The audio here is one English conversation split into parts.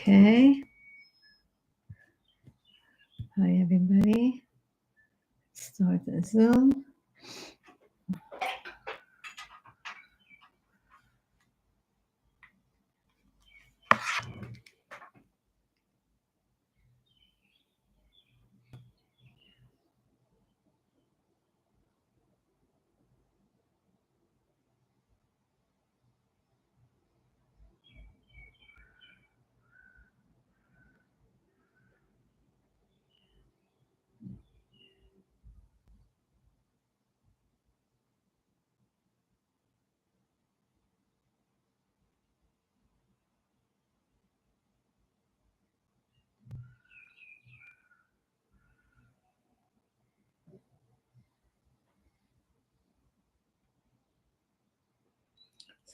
Okay. Hi, everybody. Start the Zoom.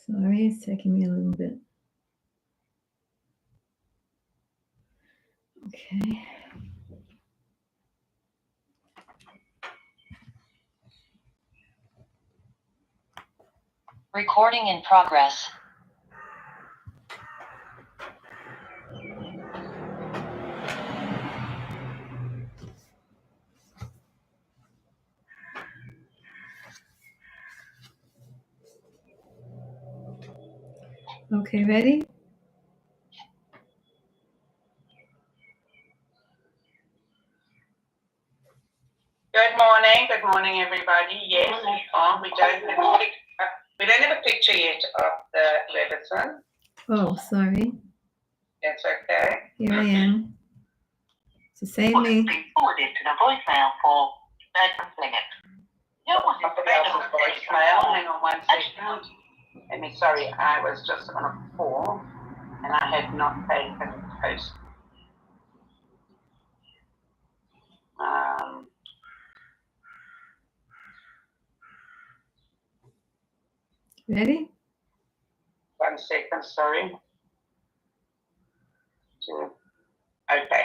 Sorry, it's taking me a little bit. Okay. Recording in progress. Okay, ready? Good morning, everybody. Yes, we are. We don't have a picture yet of the Levison. Oh, sorry. That's okay. Here I am. To save me. Please forwarded to the voicemail for Bertram Pliggett. Voicemail. Hang on one second. Sorry, I was just on a call and I had not taken post. Ready? 1 second, sorry. Okay.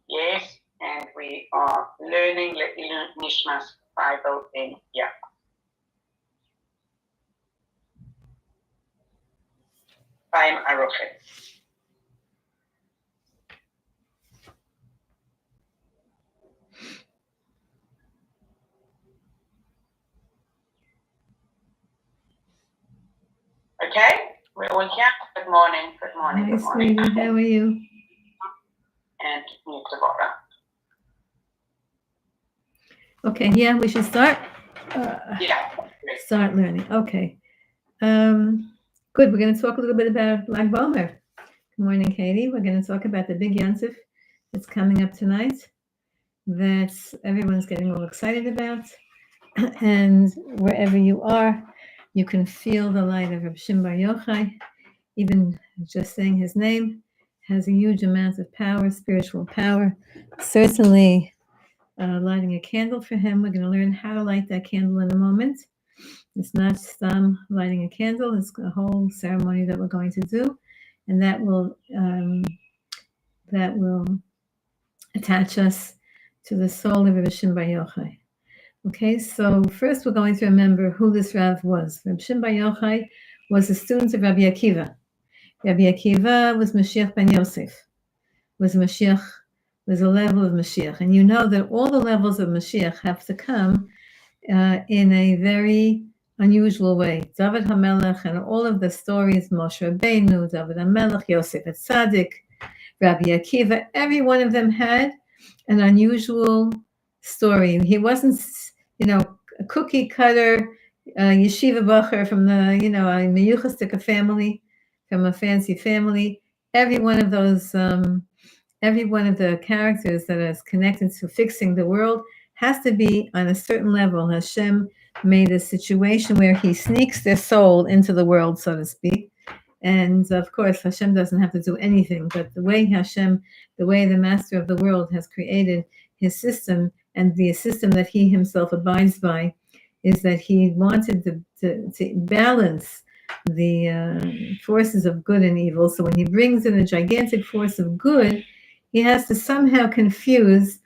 Yes, and we are learning Le'ilu Nishmas Bible in Time Arochet. Okay, we're all here. Good morning. Hi, sweetie. How are you? And me, Deborah. Okay, yeah, we should start. Yeah. Start learning. Okay. Good. We're going to talk a little bit about Lag Bomer. Good morning, Katie. We're going to talk about the big Yontif that's coming up tonight that everyone's getting all excited about. And wherever you are, you can feel the light of Reb Shimon Bar Yochai. Even just saying his name has a huge amount of power, spiritual power. Certainly lighting a candle for him. We're going to learn how to light that candle in a moment. It's not lighting a candle. It's a whole ceremony that we're going to do. And that will attach us to the soul of Reb Shimon Bar Yochai. Okay, so first we're going to remember who this Rav was. Reb Shimon Bar Yochai was a student of Rabbi Akiva. Rabbi Akiva was Mashiach ben Yosef, was a level of Mashiach. And you know that all the levels of Mashiach have to come in a very unusual way. David HaMelech and all of the stories, Moshe Rabbeinu, David HaMelech, Yosef Tzaddik, Rabbi Akiva, every one of them had an unusual story. He wasn't, a cookie cutter, yeshiva bacher from the, a meyuchastika family, from a fancy family. Every one of those, every one of the characters that is connected to fixing the world has to be on a certain level. Hashem made a situation where he sneaks their soul into the world, so to speak. And of course, Hashem doesn't have to do anything, but the way the master of the world has created his system, and the system that he himself abides by, is that he wanted to balance the forces of good and evil. So when he brings in a gigantic force of good, he has to somehow confuse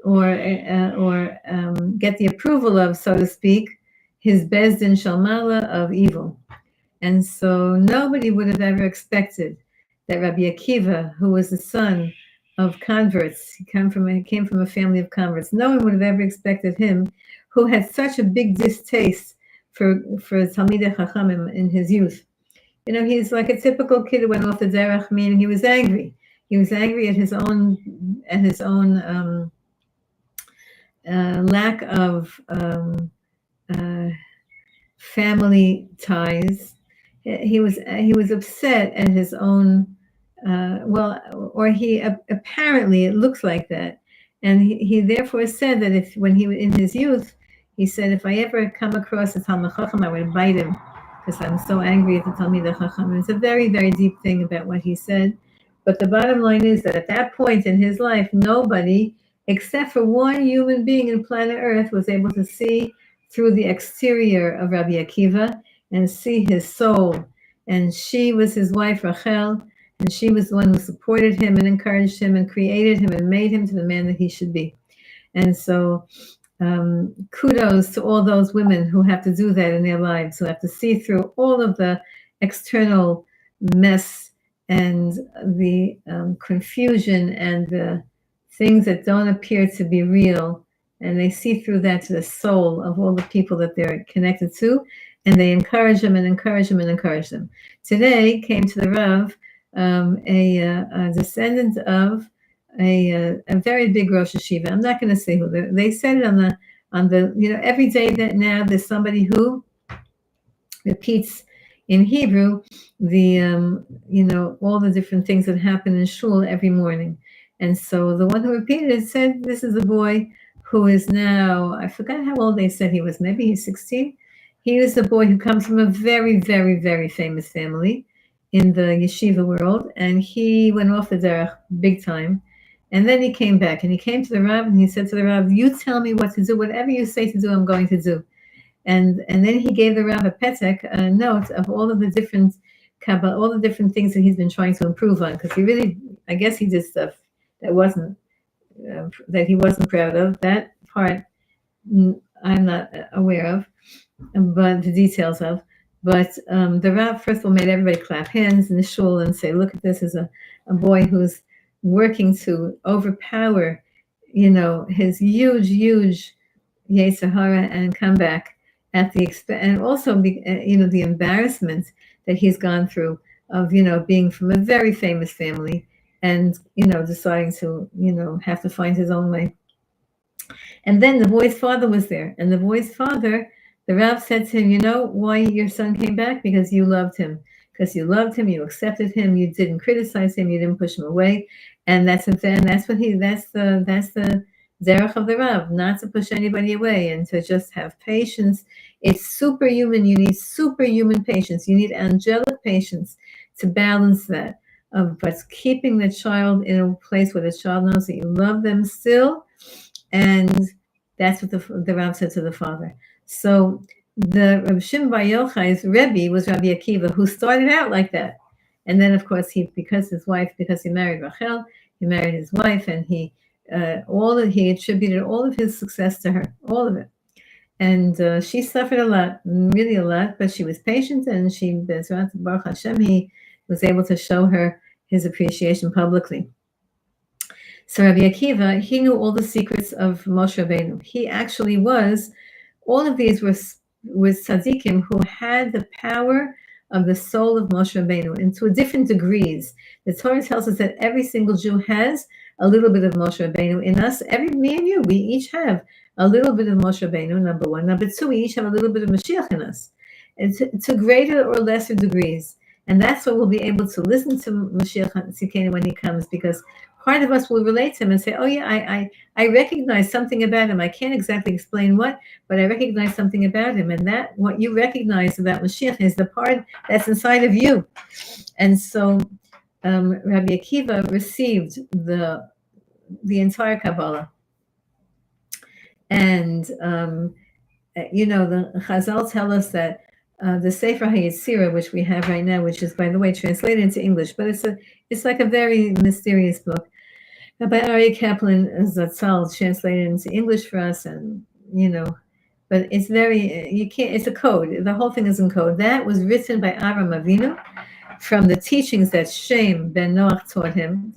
or get the approval of, so to speak, his Bezdin Shalmala of evil. And so nobody would have ever expected that Rabbi Akiva, who was the son of converts, he came from a family of converts. No one would have ever expected him, who had such a big distaste for Talmidei Chachamim in his youth. He's like a typical kid who went off the derech, meaning he was angry. He was angry at his own lack of family ties. He was upset at his own. Apparently it looks like that, and he therefore said that when he was in his youth, he said, if I ever come across a Talmid Chacham, I would bite him because I'm so angry at the Talmidei Chacham. It's a very, very deep thing about what he said. But the bottom line is that at that point in his life, nobody, except for one human being in planet Earth, was able to see through the exterior of Rabbi Akiva and see his soul. And she was his wife, Rachel, and she was the one who supported him and encouraged him and created him and made him to the man that he should be. And so kudos to all those women who have to do that in their lives, who have to see through all of the external mess and the confusion and the things that don't appear to be real. And they see through that to the soul of all the people that they're connected to, and they encourage them and encourage them and encourage them. Today came to the Rav a descendant of a very big Rosh Hashiva. I'm not going to say who. They said it on the every day that now there's somebody who repeats in Hebrew the all the different things that happen in shul every morning. And so the one who repeated it said, this is a boy who is now, I forgot how old they said he was, maybe he's 16. He is a boy who comes from a very, very, very famous family in the yeshiva world, and he went off the derech big time. And then he came back, and he came to the Rav, and he said to the Rav, you tell me what to do. Whatever you say to do, I'm going to do. And then he gave the Rav a petek, a note of all of the different Kabbalah, all the different things that he's been trying to improve on, because he really, I guess he did stuff that he wasn't proud of. That part I'm not aware of, but the details of. But the Rav, first of all, made everybody clap hands in the shul and say, look at this as a boy who's working to overpower, his huge Yetzer Hara and come back at the expense, and also, the embarrassment that he's gone through of, being from a very famous family and, deciding to, have to find his own way. And then the boy's father was there, and the boy's father, the Rav said to him, you know why your son came back? Because you loved him. Because you loved him, you accepted him, you didn't criticize him, you didn't push him away. And that's the derech of the Rav, not to push anybody away and to just have patience. It's superhuman. You need superhuman patience. You need angelic patience to balance that. But keeping the child in a place where the child knows that you love them still. And that's what the Rav said to the father. So the Reb Shimon Bar Yochai's Rebbe was Rabbi Akiva, who started out like that. And then, of course, because he married Rachel, he married his wife, and he attributed all of his success to her, all of it. And she suffered a lot, really a lot, but she was patient, and Baruch Hashem, he was able to show her his appreciation publicly. So Rabbi Akiva, he knew all the secrets of Moshe Rabbeinu. He actually all of these were tzaddikim who had the power of the soul of Moshe Rabbeinu, and to different degrees. The Torah tells us that every single Jew has a little bit of Moshe Rabbeinu in us. Me and you, we each have a little bit of Moshe Rabbeinu, number one. Number two, we each have a little bit of Mashiach in us, and to greater or lesser degrees. And that's what we'll be able to listen to Mashiach Tzidkenu when he comes, because part of us will relate to him and say, oh yeah, I recognize something about him. I can't exactly explain what, but I recognize something about him. And that, what you recognize about Mashiach, is the part that's inside of you. And so Rabbi Akiva received the entire Kabbalah. And, the Chazal tell us that the Sefer HaYetzirah, which we have right now, which is, by the way, translated into English, but it's like a very mysterious book by Aryeh Kaplan Zatzal, translated into English for us, and but it's very, you can't, it's a code. The whole thing is in code. That was written by Avram Avinu from the teachings that Shem ben Noach taught him.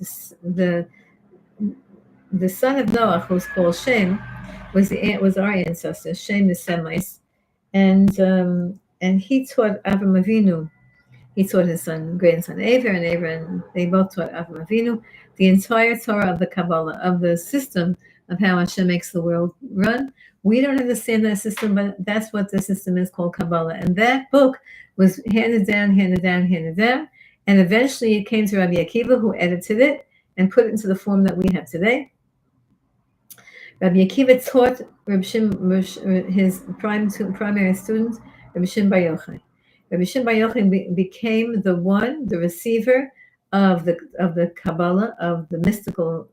The son of Noach, who's called Shem, was our ancestor. Shem is Semites, and he taught Avram Avinu. He taught his grandson Aver, and they both taught Avram Avinu the entire Torah of the Kabbalah, of the system of how Hashem makes the world run. We don't understand that system, but that's what the system is called, Kabbalah. And that book was handed down, and eventually it came to Rabbi Akiva, who edited it and put it into the form that we have today. Rabbi Akiva taught his primary student, Rabbi Shimon Bar Yochai. Rabbi Shimon Bar Yochai became the receiver of the Kabbalah, of the mystical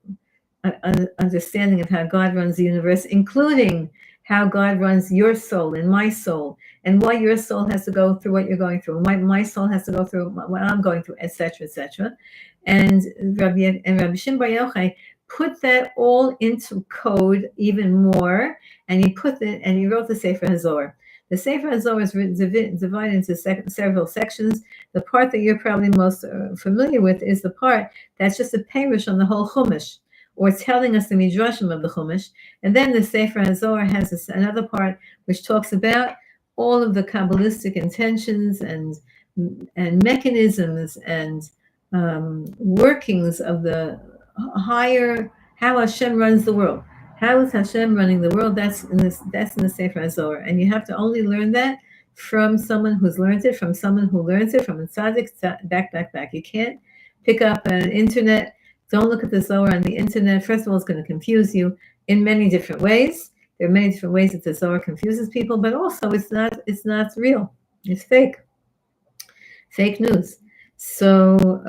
understanding of how God runs the universe, including how God runs your soul and my soul, and why your soul has to go through what you're going through, my soul has to go through what I'm going through, etc., etc. And Rabbi Shimon Bar Yochai put that all into code even more, and he wrote the Sefer HaZohar. The Sefer HaZohar is divided into several sections. The part that you're probably most familiar with is the part that's just a perush on the whole Chumash, or telling us the midrashim of the Chumash. And then the Sefer HaZohar has another part which talks about all of the Kabbalistic intentions and mechanisms and workings of the higher, how Hashem runs the world. How is Hashem running the world? That's in the Sefer HaZohar. And you have to only learn that from someone who's learned it, from someone who learns it, from a tzaddik, back. You can't pick up an internet. Don't look at the Zohar on the internet. First of all, it's going to confuse you in many different ways. There are many different ways that the Zohar confuses people, but also it's not real. It's fake news. So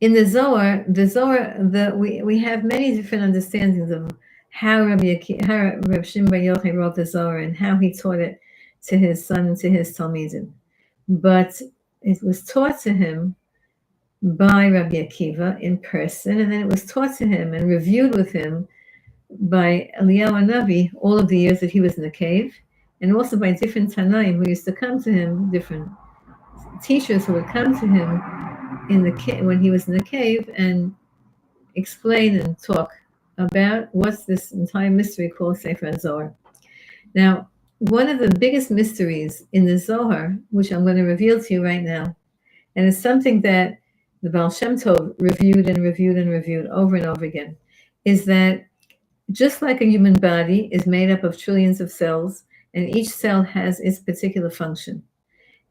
in the Zohar, we have many different understandings of how Rabbi Shimon Bar Yochai wrote the Zohar and how he taught it to his son and to his Talmidim. But it was taught to him by Rabbi Akiva in person, and then it was taught to him and reviewed with him by Eliyahu Hanavi all of the years that he was in the cave, and also by different Tanaim who used to come to him, different teachers who would come to him when he was in the cave and explain and talk about what's this entire mystery called Sefer HaZohar. Now, one of the biggest mysteries in the Zohar, which I'm going to reveal to you right now, and it's something that the Baal Shem Tov reviewed over and over again, is that just like a human body is made up of trillions of cells, and each cell has its particular function,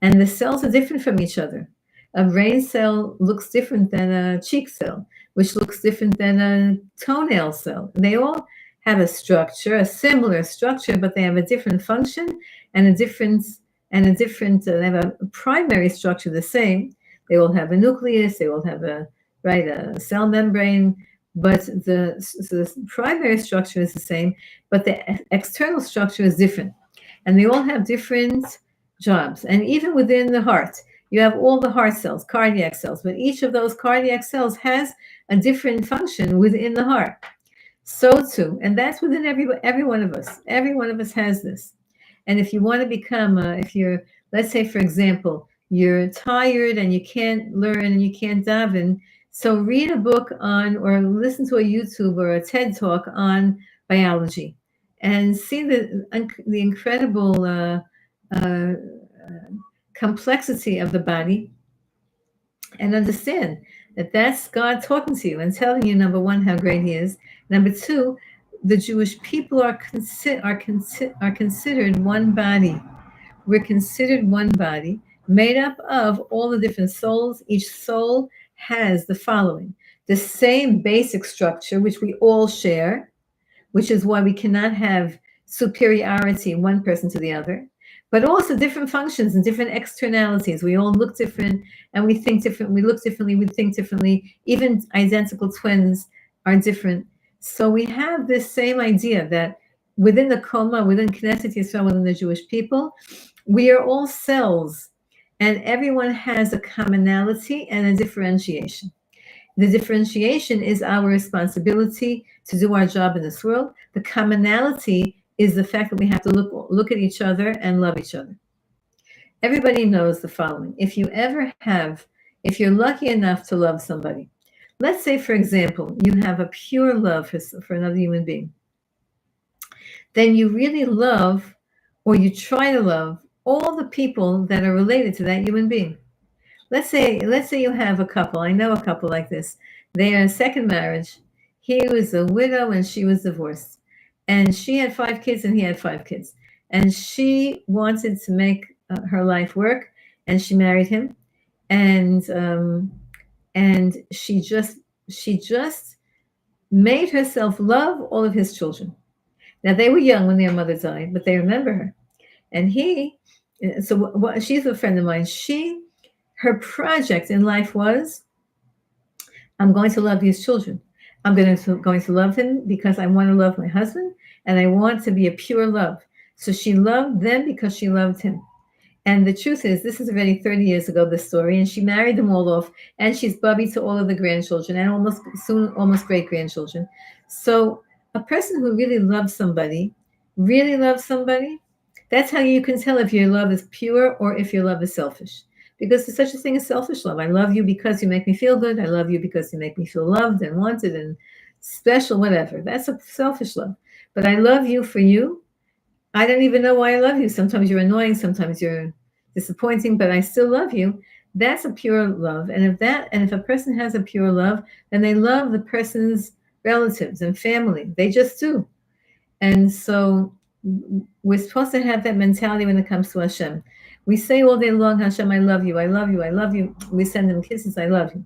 and the cells are different from each other. A brain cell looks different than a cheek cell, which looks different than a toenail cell. They all have a similar structure, but they have a different function and a different, they have a primary structure the same. They all have a nucleus, they all have a cell membrane, but the primary structure is the same, but the external structure is different. And they all have different jobs. And even within the heart, you have all the heart cells, cardiac cells, but each of those cardiac cells has a different function within the heart. So too, and that's within every one of us. Every one of us has this. And if you want to become, let's say, for example, you're tired and you can't learn and you can't daven, so read a book on, or listen to a YouTube or a TED Talk on biology, and see the incredible complexity of the body, and understand that that's God talking to you and telling you, number one, how great He is. Number two, the Jewish people are considered one body. We're considered one body, made up of all the different souls. Each soul has the following: the same basic structure, which we all share, which is why we cannot have superiority one person to the other, but also different functions and different externalities. We all look different and we think different. We look differently, we think differently. Even identical twins are different. So we have this same idea that within the Koma, within Knesset Yisrael, within the Jewish people, we are all cells, and everyone has a commonality and a differentiation. The differentiation is our responsibility to do our job in this world. The commonality is the fact that we have to look at each other and love each other. Everybody knows the following. If you're lucky enough to love somebody, let's say, for example, you have a pure love for another human being, then you really love, or you try to love, all the people that are related to that human being. Let's say you have a couple. I know a couple like this. They are a second marriage. He was a widow and she was divorced. And she had 5 kids and he had 5 kids. And she wanted to make her life work, and she married him. And she just made herself love all of his children. Now, they were young when their mother died, but they remember her. And she's a friend of mine. Her project in life was, I'm going to love these children. I'm going to love him because I want to love my husband, and I want to be a pure love. So she loved them because she loved him. And the truth is, this is already 30 years ago, this story, and she married them all off, and she's bubby to all of the grandchildren and almost great-grandchildren. So a person who really loves somebody, that's how you can tell if your love is pure or if your love is selfish. Because there's such a thing as selfish love. I love you because you make me feel good. I love you because you make me feel loved and wanted and special, whatever. That's a selfish love. But I love you for you. I don't even know why I love you. Sometimes you're annoying, sometimes you're disappointing, but I still love you. That's a pure love. And if a person has a pure love, then they love the person's relatives and family. They just do. And so we're supposed to have that mentality when it comes to Hashem. We say all day long, Hashem, I love you, I love you, I love you. We send them kisses, I love you.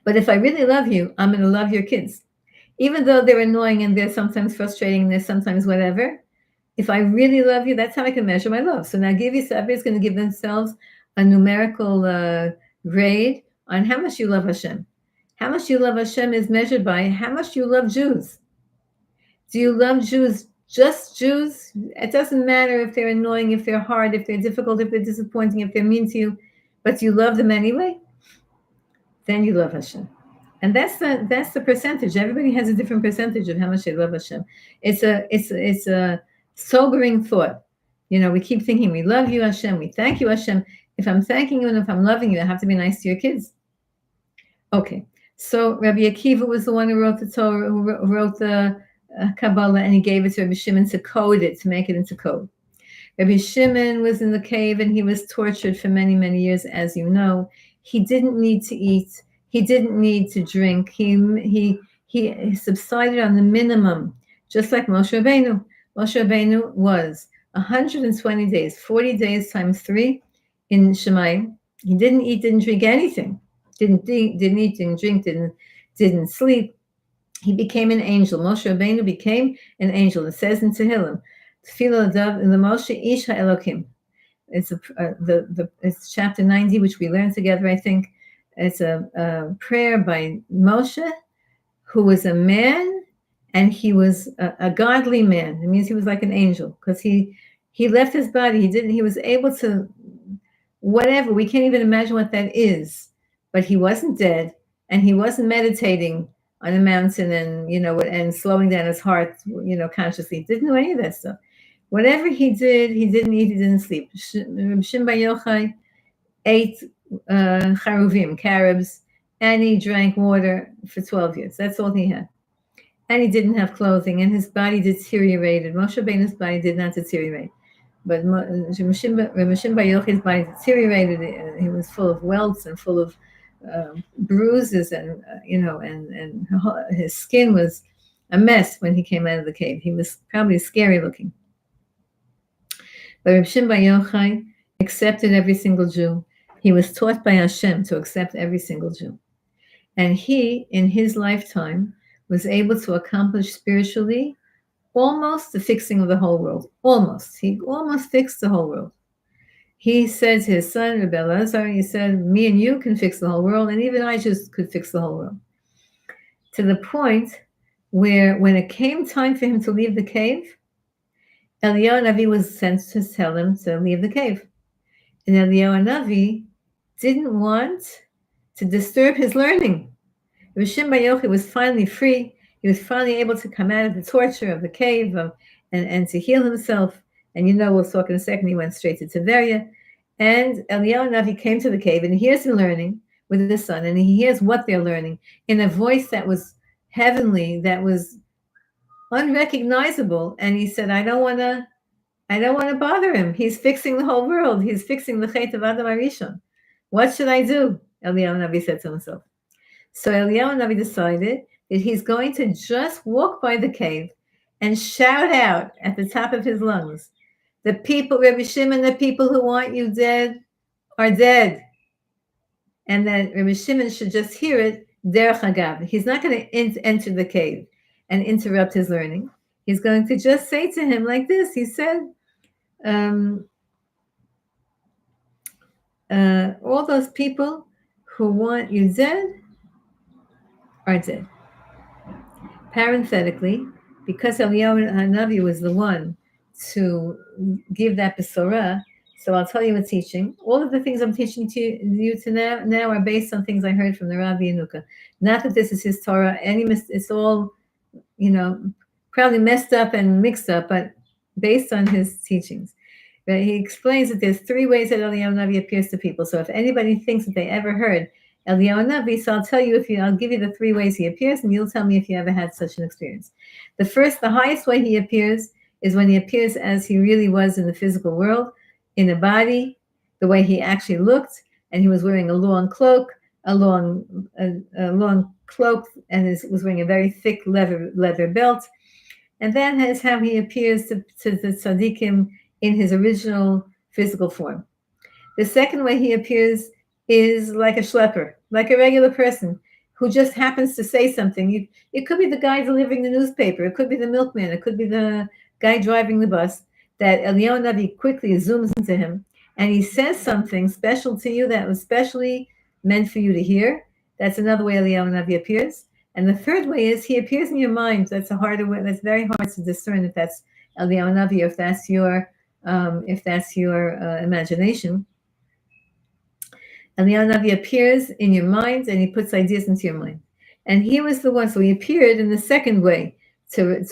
But if I really love you, I'm going to love your kids. Even though they're annoying and they're sometimes frustrating and they're sometimes whatever, if I really love you, that's how I can measure my love. So now everybody's going to give themselves a numerical grade on how much you love Hashem. How much you love Hashem is measured by how much you love Jews. Do you love Jews, just Jews? It doesn't matter if they're annoying, if they're hard, if they're difficult, if they're disappointing, if they're mean to you, but you love them anyway, then you love Hashem. And that's the percentage. Everybody has a different percentage of how much they love Hashem. It's a sobering thought. We keep thinking we love you, Hashem. We thank you, Hashem. If I'm thanking you and if I'm loving you, I have to be nice to your kids. Okay. So Rabbi Akiva was the one who wrote the Torah, who wrote the Kabbalah, and he gave it to Rabbi Shimon to code it, to make it into code. Rabbi Shimon was in the cave and he was tortured for many, many years, as you know. He didn't need to eat. He didn't need to drink. He subsided on the minimum, just like Moshe Rabbeinu. Moshe Rabbeinu was 120 days, 40 days times 3 in Shemayim. He didn't eat, didn't drink anything. Didn't eat, didn't drink, didn't sleep. He became an angel. Moshe Rabbeinu became an angel. It says in Tehillim, Tefillah Adav in the Moshe Ish HaElokim. It's chapter 90, which we learned together, I think. It's a prayer by Moshe, who was a man, and he was a godly man. It means he was like an angel, because he left his body. He was able to, whatever, we can't even imagine what that is, but he wasn't dead, and he wasn't meditating on a mountain and slowing down his heart, consciously. He didn't do any of that stuff. Whatever he did, he didn't eat, he didn't sleep. Shimon Bar Yochai ate charuvim, carobs, and he drank water for 12 years. That's all he had. And he didn't have clothing, and his body deteriorated. Moshe Rabbeinu's body did not deteriorate. But Rabbi Shimon Bar Yochai's body deteriorated. He was full of welts and full of bruises, and his skin was a mess when he came out of the cave. He was probably scary looking. But Rabbi Shimon Bar Yochai accepted every single Jew. He was taught by Hashem to accept every single Jew. And he, in his lifetime, was able to accomplish spiritually almost the fixing of the whole world. Almost. He almost fixed the whole world. He said to his son, Rebbe Elazar, he said, me and you can fix the whole world, and even I just could fix the whole world. To the point where when it came time for him to leave the cave, Eliyahu Navi was sent to tell him to leave the cave. And Eliyahu Navi didn't want to disturb his learning. Rabbi Shimon Bar Yochai was finally free. He was finally able to come out of the torture of the cave and to heal himself. And we'll talk in a second, he went straight to Tiberia. And Eliyahu Navi came to the cave and he hears him learning with his son, and he hears what they're learning in a voice that was heavenly, that was unrecognizable. And he said, I don't want to bother him. He's fixing the whole world. He's fixing the Chet of Adam Arishon. What should I do? Eliyahu Navi said to himself. So Eliyahu Navi decided that he's going to just walk by the cave and shout out at the top of his lungs, the people, Rabbi Shimon, the people who want you dead are dead. And that Rabbi Shimon should just hear it, derech hagav. He's not going to enter the cave and interrupt his learning. He's going to just say to him like this. He said, all those people who want you dead are dead. Parenthetically, because Eliyahu Hanavi was the one to give that besorah, so I'll tell you a teaching. All of the things I'm teaching to you now are based on things I heard from the Rabbi Yanuka. Not that this is his Torah. It's all, probably messed up and mixed up, but based on his teachings. But he explains that there's 3 ways that Eliyahu Navi appears to people. So if anybody thinks that they ever heard Eliyahu Navi, so I'll tell you I'll give you the 3 ways he appears, and you'll tell me if you ever had such an experience. The highest way he appears is when he appears as he really was in the physical world, in a body, the way he actually looked, and he was wearing a long cloak, and was wearing a very thick leather belt, and that is how he appears to the tzaddikim in his original physical form. The second way he appears is like a schlepper, like a regular person who just happens to say something. It could be the guy delivering the newspaper, it could be the milkman, it could be the guy driving the bus, that Eliyahu Navi quickly zooms into him and he says something special to you that was specially meant for you to hear. That's another way Eliyahu Navi appears. And the third way is he appears in your mind. That's a harder way. That's very hard to discern if that's Eliyahu Navi or if that's your imagination. Eliyahu Navi appears in your mind and he puts ideas into your mind. And he was the one, so he appeared in the second way to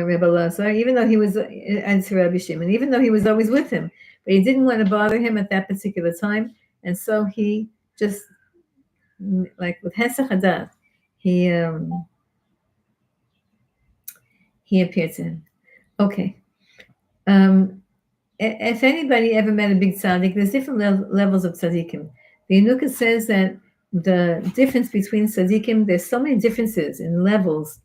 Rebbe Lazar, even though he was, and to Rabbi Shimon, even though he was always with him. But he didn't want to bother him at that particular time. And so he just, like with Hesach Hadat, he appeared to him. Okay. If anybody ever met a big tzaddik, there's different levels of tzaddikim. The Yanuka says that the difference between tzaddikim, there's so many differences in levels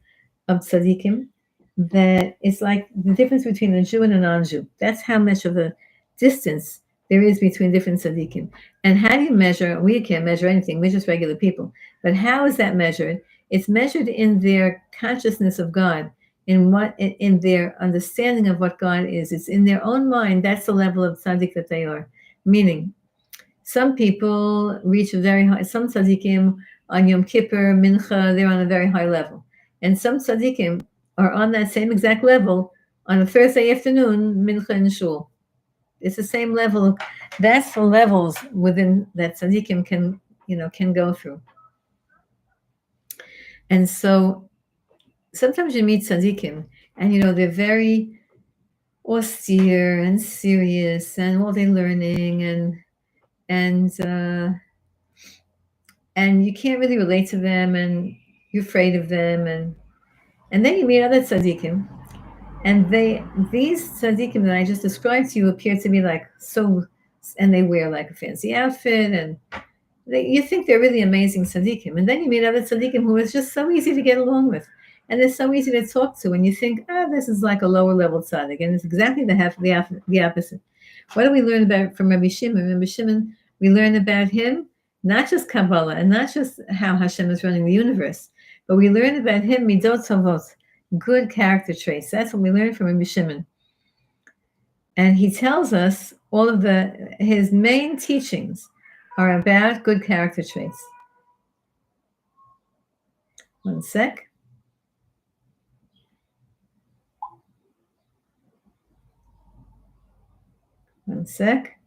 of tzaddikim that it's like the difference between a Jew and a non-Jew. That's how much of a distance there is between different tzaddikim. And how do you measure? We can't measure anything. We're just regular people. But how is that measured? It's measured in their consciousness of God, in their understanding of what God is. It's in their own mind. That's the level of tzaddik that they are. Meaning, some people reach a very high, some tzaddikim on Yom Kippur, Mincha, they're on a very high level. And some tzaddikim are on that same exact level on a Thursday afternoon, Mincha and Shul. It's the same level. That's the levels within that tzaddikim can go through. And so sometimes you meet tzaddikim and they're very austere and serious and all they're learning and you can't really relate to them and you're afraid of them and then you meet other tzaddikim and these tzaddikim that I just described to you appear to be like so, and they wear like a fancy outfit and you think they're really amazing tzaddikim, and then you meet other tzaddikim who is just so easy to get along with, and they're so easy to talk to, and you think, this is like a lower level tzaddik, and it's exactly the opposite. What do we learn about from Rabbi Shimon? Rabbi Shimon, we learn about him, not just Kabbalah, and not just how Hashem is running the universe, but we learn about him, midot tovot, good character traits. That's what we learn from Rabbi Shimon. And he tells us all of his main teachings are about good character traits. One sec. One sec.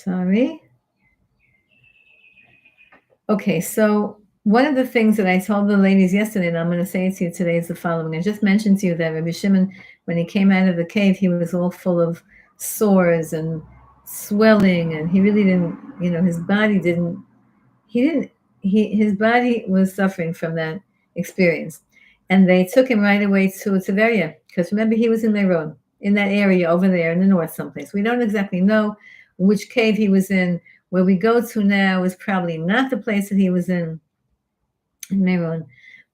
Sorry. Okay, so one of the things that I told the ladies yesterday, and I'm going to say it to you today, is the following. I just mentioned to you that Rabbi Shimon, when he came out of the cave, he was all full of sores and swelling, and he really didn't, his body didn't, his body was suffering from that experience. And they took him right away to Tiberia, because remember, he was in Meron, in that area over there in the north someplace. We don't exactly know which cave he was in. Where we go to now is probably not the place that he was in Meron,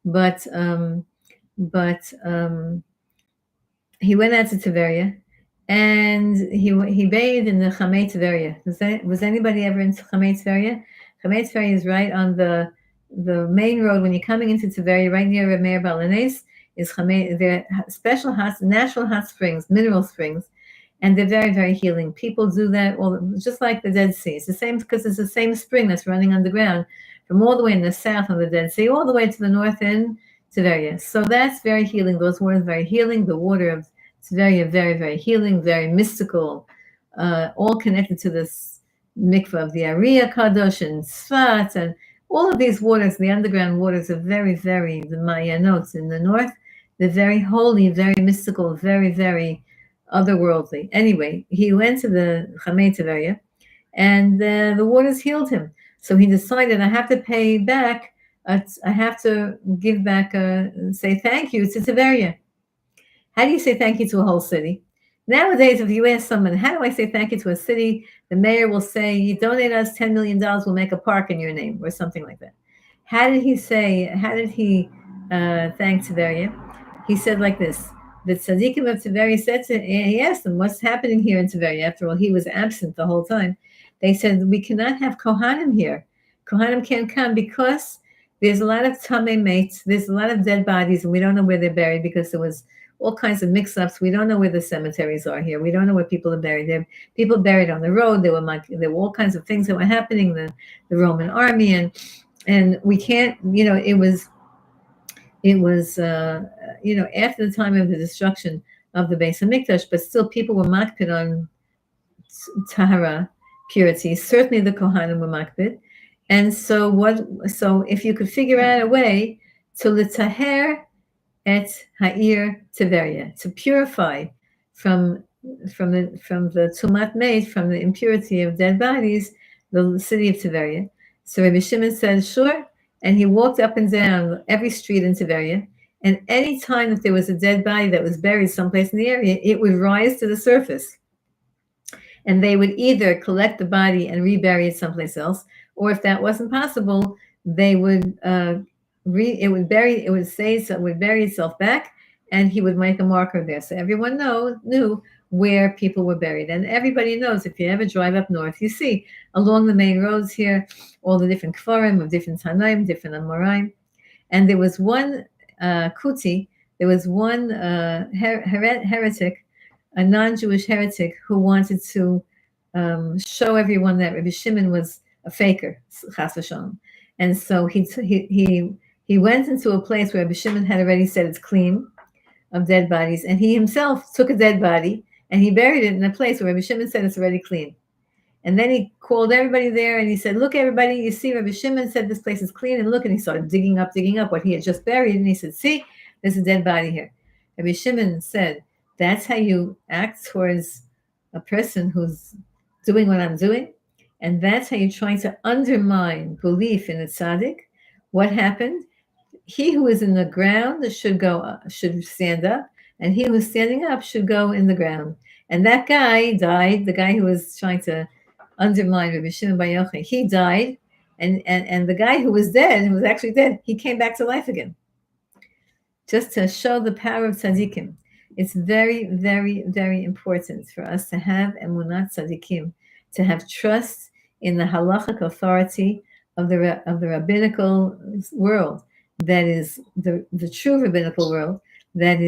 but he went out to Tiberia, and he bathed in the Chamei Tiberia. Was anybody ever in Chamei Tiberia? Chamei Tiberia is right on the main road when you're coming into Tiberia, right near Reb Meir Balanes. Is Chamei? They're special natural hot springs, mineral springs. And they're very, very healing. People do that just like the Dead Sea. It's the same because it's the same spring that's running underground from all the way in the south on the Dead Sea, all the way to the north in Tiberia. So that's very healing. Those waters are very healing. The water of Tiberia, very, very healing, very mystical, all connected to this mikveh of the Ariya Kadosh and Tzfat. And all of these waters, the underground waters, are very, very, the Mayanot in the north, they're very holy, very mystical, very, very otherworldly. Anyway, he went to the Chamei Tiberia, and the waters healed him. So he decided, I have to pay back. I have to give back, say thank you to Tiberia. How do you say thank you to a whole city? Nowadays, if you ask someone, how do I say thank you to a city? The mayor will say, you donate us $10 million, we'll make a park in your name, or something like that. How did he thank Tiberia? He said like this. The tzaddikim of Tiberia said he asked them, what's happening here in Tiberia? After all, he was absent the whole time. They said, we cannot have Kohanim here. Kohanim can't come because there's a lot of tamei mates, there's a lot of dead bodies, and we don't know where they're buried because there was all kinds of mix-ups. We don't know where the cemeteries are here. We don't know where people are buried. There are people buried on the road. There were all kinds of things that were happening, the Roman army, and we can't, it was after the time of the destruction of the Beis Hamikdash, but still people were makpid on tahara, purity. Certainly the Kohanim were makpid. And so if you could figure out a way to litaher et ha'ir Tiberia, to purify from the tumat made, from the impurity of dead bodies, the city of Tiberia. So Rabbi Shimon said, sure. And he walked up and down every street in Tiberia. And any time that there was a dead body that was buried someplace in the area, it would rise to the surface. And they would either collect the body and rebury it someplace else, or if that wasn't possible, they would it would bury itself back, and he would make a marker there. So everyone knew where people were buried. And everybody knows, if you ever drive up north, you see along the main roads here, all the different kfarim of different Tanaim, different Amoraim. And there was one kuti, there was one heretic, a non-Jewish heretic, who wanted to show everyone that Rabbi Shimon was a faker, chas v'shalom. And so he went into a place where Rabbi Shimon had already said it's clean of dead bodies, and he himself took a dead body and he buried it in a place where Rabbi Shimon said it's already clean. And then he called everybody there and he said, look, everybody, you see, Rabbi Shimon said this place is clean, and look, and he started digging up what he had just buried, and he said, see, there's a dead body here. Rabbi Shimon said, that's how you act towards a person who's doing what I'm doing, and that's how you're trying to undermine belief in a tzaddik. What happened? He who is in the ground should stand up, and he who's standing up should go in the ground. And that guy died, the guy who was trying to undermine Rabbi Shimon Bar Yochai, he died, and the guy who was dead, who was actually dead, he came back to life again. Just to show the power of tzaddikim. It's very, very, very important for us to have emunat tzaddikim, to have trust in the halachic authority of the rabbinical world, that is the true rabbinical world, that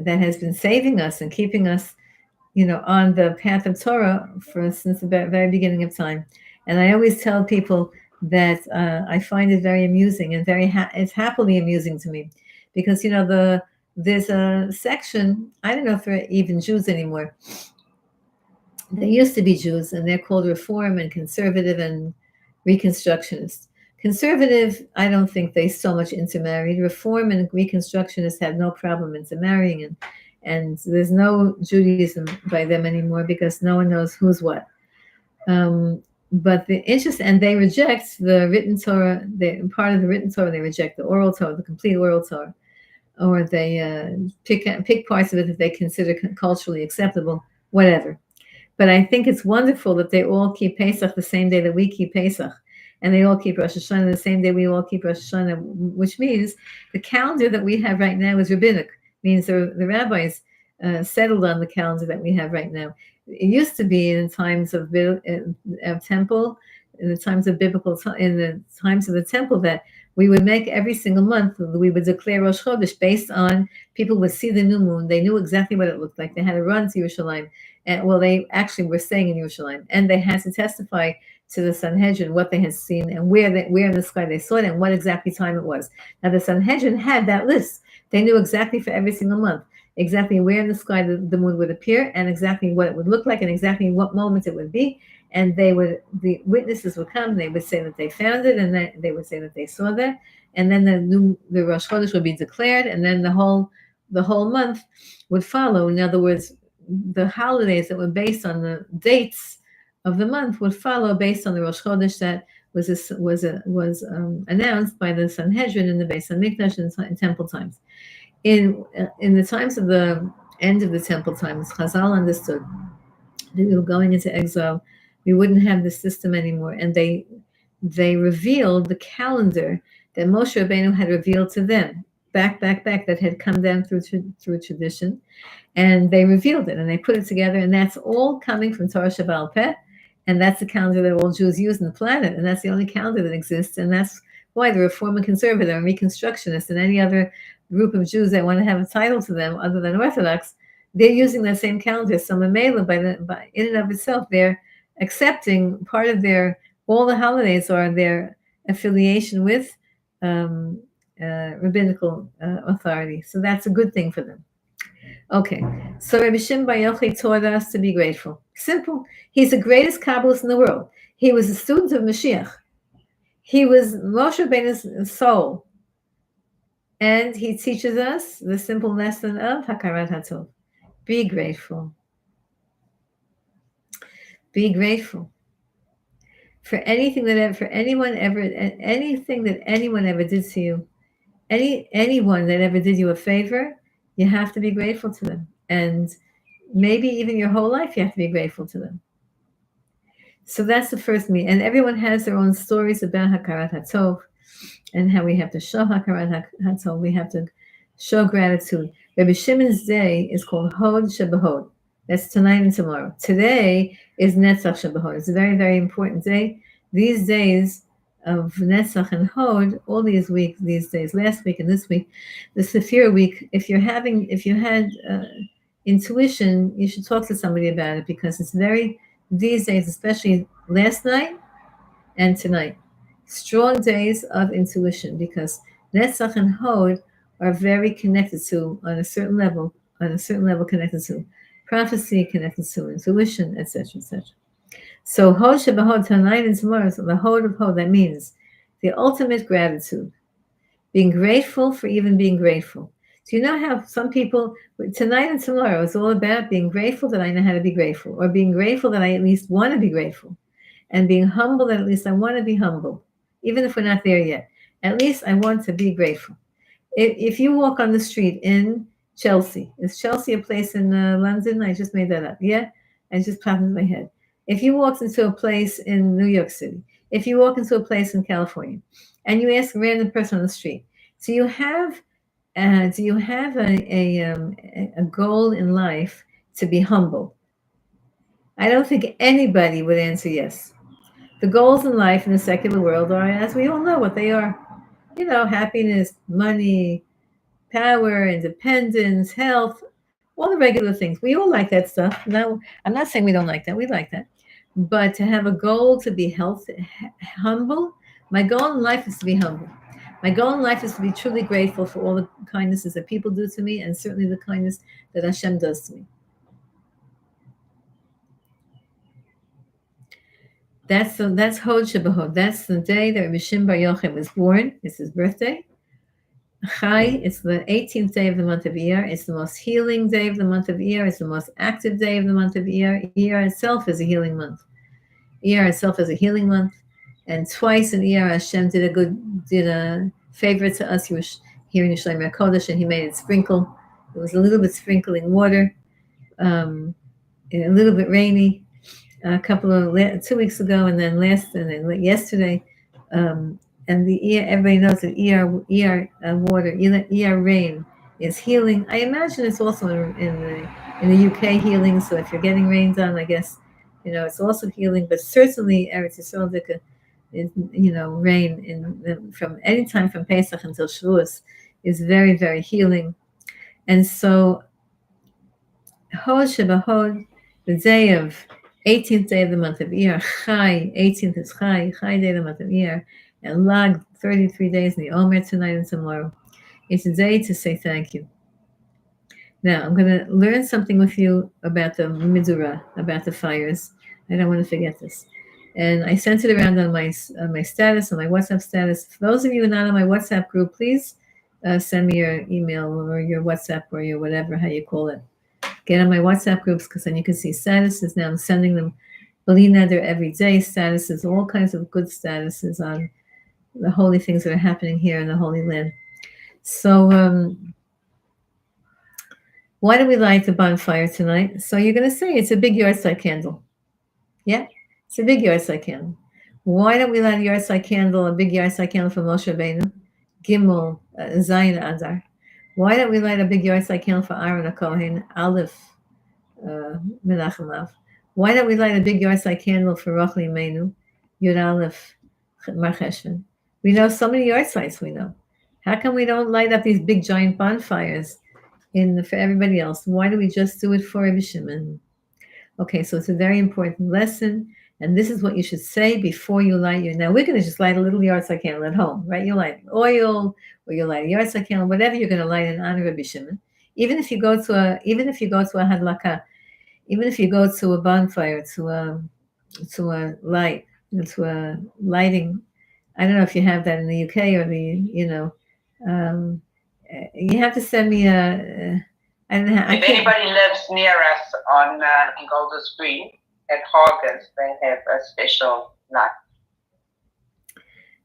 has been saving us and keeping us, on the path of Torah since the very beginning of time. And I always tell people that I find it very amusing and it's happily amusing to me, because there's a section, I don't know if there are even Jews anymore, They used to be Jews, and they're called Reform and Conservative and Reconstructionist. Conservative, I don't think they so much intermarried. Reform and Reconstructionists had no problem intermarrying, and there's no Judaism by them anymore because no one knows who's what. But the interest, and they reject the written Torah. Part of the written Torah, they reject the oral Torah, the complete oral Torah, or they pick parts of it that they consider culturally acceptable, whatever. But I think it's wonderful that they all keep Pesach the same day that we keep Pesach. And they all keep Rosh Hashanah the same day we all keep Rosh Hashanah, which means the calendar that we have right now is rabbinic. Means the rabbis settled on the calendar that we have right now. It used to be in times of temple, in the times of in the times of the temple, that we would make every single month, we would declare Rosh Chodesh based on people would see the new moon. They knew exactly what it looked like. They had to run to Yerushalayim. And well, they actually were staying in Yerushalayim, and they had to testify to the Sanhedrin what they had seen and where in the sky they saw it and what exactly time it was. Now the Sanhedrin had that list. They knew exactly for every single month, exactly where in the sky the moon would appear and exactly what it would look like and exactly what moment it would be. And the witnesses would come, and they would say that they found it, and they would say that they saw that. And then the Rosh Chodesh would be declared, and then the whole month would follow. In other words, the holidays that were based on the dates of the month would follow based on the Rosh Chodesh that was announced by the Sanhedrin in the Beis Hamikdash in temple times. In the times of the end of the temple times, Chazal understood that we were going into exile. We wouldn't have the system anymore, and they revealed the calendar that Moshe Rabbeinu had revealed to them back that had come down through tradition. And they revealed it, and they put it together, and that's all coming from Torah Shebaal Peh, and that's the calendar that all Jews use on the planet, and that's the only calendar that exists, and that's why the Reform and Conservative and Reconstructionists and any other group of Jews that want to have a title to them other than Orthodox, they're using that same calendar. So Mamela, by in and of itself, they're accepting part of all the holidays are their affiliation with rabbinical authority. So that's a good thing for them. Okay, so Rabbi Shimon Bar Yochai taught us to be grateful. Simple. He's the greatest Kabbalist in the world. He was a student of Mashiach. He was Moshe Rabbeinu's soul. And he teaches us the simple lesson of Hakarat HaTov. Be grateful. Be grateful. For anything that anyone ever did to you, anyone that ever did you a favor, you have to be grateful to them. And maybe even your whole life, you have to be grateful to them. So that's the first meaning. And everyone has their own stories about Hakarat HaTov and how we have to show Hakarat HaTov. We have to show gratitude. Rabbi Shimon's day is called Hod Shebahod. That's tonight and tomorrow. Today is Netzach Shebahod. It's a very, very important day. These days of Netzach and Hod, all these days, last week and this week, the Sephira week, if you had intuition, you should talk to somebody about it, because it's these days, especially last night and tonight, strong days of intuition, because Netzach and Hod are very connected to, on a certain level connected to prophecy, connected to intuition, etc., etc. So Hod Shebahod, tonight and tomorrow, so the Hod of Hod, that means the ultimate gratitude, being grateful for even being grateful. Do you know how some people, tonight and tomorrow is all about being grateful that I know how to be grateful, or being grateful that I at least want to be grateful, and being humble that at least I want to be humble, even if we're not there yet. At least I want to be grateful. If you walk on the street in Chelsea, is Chelsea a place in London? I just made that up. Yeah, it just popped into my head. If you walk into a place in New York City, if you walk into a place in California, and you ask a random person on the street, do you have a goal in life to be humble? I don't think anybody would answer yes. The goals in life in the secular world are, as we all know what they are. Happiness, money, power, independence, health, all the regular things. We all like that stuff. No, I'm not saying we don't like that. We like that. But to have a goal to be humble, my goal in life is to be humble. My goal in life is to be truly grateful for all the kindnesses that people do to me, and certainly the kindness that Hashem does to me. That's Hod Shebahod. That's the day that Rabbi Shimon Bar Yochai was born. It's his birthday. Chai, it's the 18th day of the month of Iyar. It's the most healing day of the month of Iyar. It's the most active day of the month of Iyar. Iyar itself is a healing month. Iyar itself is a healing month. And twice in Iyar, Hashem did a favor to us. He was here in Yerushalayim HaKodesh, and he made it sprinkle. It was a little bit sprinkling water, a little bit rainy. A couple of 2 weeks ago, and then yesterday, and everybody knows that water, rain is healing. I imagine it's also in the UK healing. So if you're getting rained on, I guess it's also healing. But certainly Eretz Yisrael is rain from any time from Pesach until Shavuos is very, very healing. And so Hod Shebahod, the day of 18th day of the month of Iyar, Chai, 18th is Chai day of the month of Iyar, and Lag, 33 days in the Omer tonight and tomorrow. It's a day to say thank you. Now, I'm going to learn something with you about the Midura, about the fires. I don't want to forget this. And I sent it around on my status, on my WhatsApp status. For those of you not on my WhatsApp group, please send me your email or your WhatsApp or your whatever, how you call it. Get on my WhatsApp groups, because then you can see statuses. Now I'm sending them Bali Neder every day, statuses, all kinds of good statuses on the holy things that are happening here in the Holy Land. So why do we light the bonfire tonight? So you're going to say it's a big yahrzeit candle. Yeah, it's a big yahrzeit candle. Why don't we light a yahrzeit candle, a big yahrzeit candle for Moshe Rabbeinu, Gimel, Zayin Adar? Why don't we light a big yahrzeit candle for Aaron HaKohen, Aleph, Menachem Av? Why don't we light a big yahrzeit candle for Rachel Imenu, Yud Aleph, Mar Cheshvan? We know so many yahrzeits. We know. How come we don't light up these big giant bonfires for everybody else? Why do we just do it for Rabbi Shimon? Okay, so it's a very important lesson, and this is what you should say before you light your. Now we're going to just light a little yahrzeit candle at home, right? You light oil, or you light a yahrzeit candle, whatever you're going to light in honor of Rabbi Shimon. Even if you go to a hadlaka, even if you go to a bonfire, to a lighting. I don't know if you have that in the UK or you have to send me I don't know. If anybody lives near us in Golders Green at Hargis, they have a special light.